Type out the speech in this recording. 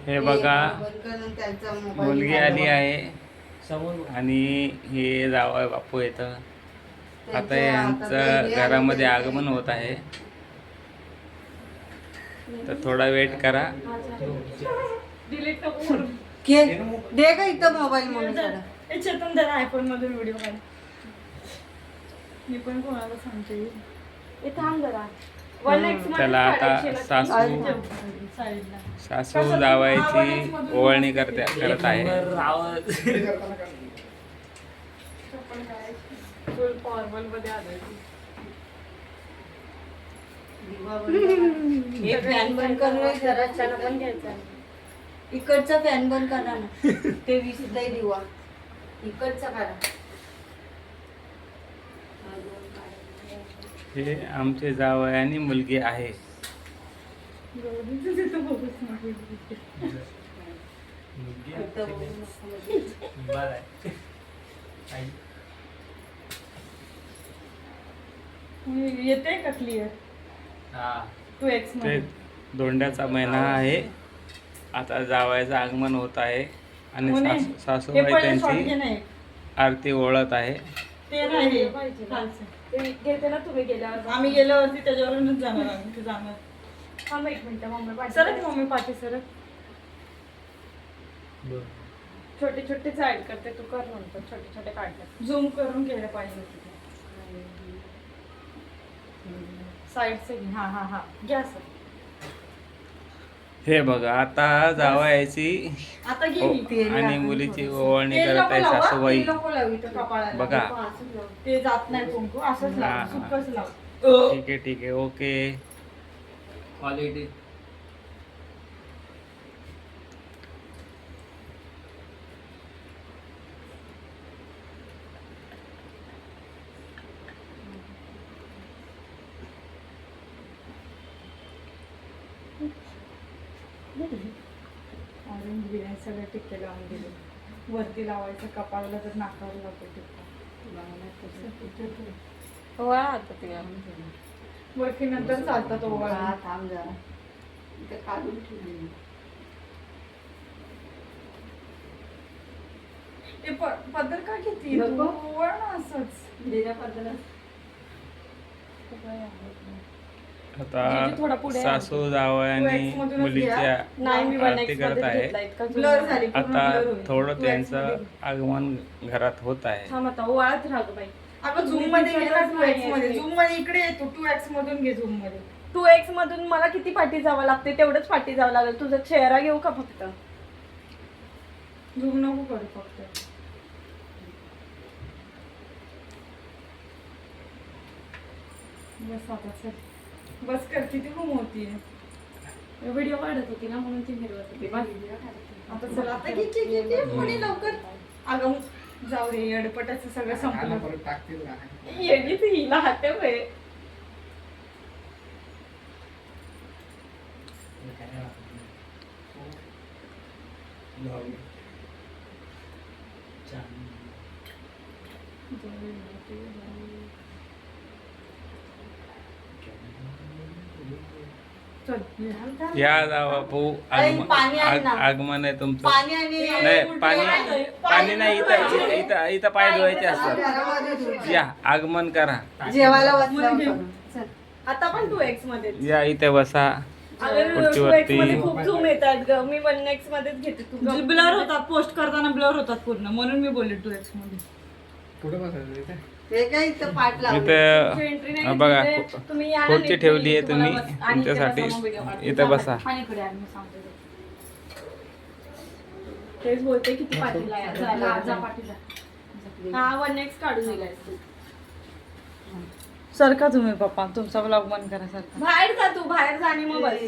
हे बघा मुलगी आली आहे आणि हे जावं बापू येतं. आता यांचं घरामध्ये आगमन होत आहे, तर थोडा वेट करा. दे का इथं मोबाईल म्हणून चेतन जरा आयफोन मधून व्हिडिओ काढ. मी पण कोणाला सांगते थांब जरा. त्याला आता सासू जावायची ओवाळणी करत आहे. फॅन बंद करून जरा पण घ्यायचा. इकडचा फॅन बंद करा ना, ते विसुद्धा दिवा इकडचा काढा. हे आमचे जावई आणि मुलगी आहे. येते का क्लिअर? ते दोंड्याचा महिना आहे. आता जावयाचं आगमन होत आहे आणि सासूबाई त्यांची आरती ओळत आहे. ते नाही घेते ना तुम्ही गेल्यावर. आम्ही गेल्यावरती त्याच्यावरूनच जाणार. आम्ही ते जाणार. थांब एक मिनिट. मम्मी सरक, मम्मी पाठी सरक. छोटे छोटे ऍड करते, तू कर नंतर. छोटे छोटे काढले झूम करून केलं पाहिजे. साईड से घे. हा हा हा घ्या सर. हे बघा आता जावयाची आता घे आणि मुलीची ओवाळणी करत आहे सासूबाई. बघा ते जात नाही कुंकू, असंच लाव. सुकच लाव. ठीक आहे ओके. क्वालिटी ऑरेंज बिर्याणी सगळे टिक्के लावून दिले. वरती लावायचं, कपाळाला तर नाकावर लावतो टिक्का. ओवाळा आता ते वरती नंतर चालतात ओवाळा. थांब जरा इथे काढून ठेवली. ते पदर का घेते ओवाळ ना असंच. दिल्या पद्धत आता सासू जावयाने मुलीच्या आरती करत आहे. आता थोडं त्यांचं आगमन घरात होत आहे. ओवाळत राहतो बाई. अगं झूम मध्ये गेला 2x मध्ये. झूम मध्ये इकडे येतो. 2x मधून घे झूम मध्ये. 2x मधून मला किती पाठी जावं लागते तेवढंच पाठी जावं लागेल. तुझा चेहरा घेऊ का फक्त? झूम नको करू फक्त. बस आता चल. बस कर. किती घुम होतीये. व्हिडिओ काढत होती ना म्हणून ती फिरवत होती. आता चल आता घे म्हणे लवकर. अगं जाऊ दे. अडपटाचं सगळं संपलं. येडी ती हिला हाते बाई. या जावा भाऊ आगमन आहे तुमचं. नाही पाणी नाही. इथं पाय धुवायचे असतात. या आगमन करा. जेवायला आता पण 2x मध्ये या इथे बसा. मध्ये खूप झूम येतात ग. मी 1x मध्येच घेते. तू ब्लर होतात. पोस्ट करताना ब्लर होतात पूर्ण, म्हणून मी बोलले 2x मध्ये. कुठे बसायचं? इथं पाठ इथे बघा खुर्ची ठेवली आहे तुम्ही तुमच्यासाठी. इथं बसा. तेच बोलते किती पाठीला. हा 1x काढून दिलाय. सरका तुम्ही पप्पा. तुमचा ब्लॉग बंद करा. सरका बाहेर जा. तू बाहेर जा आणि मग बस.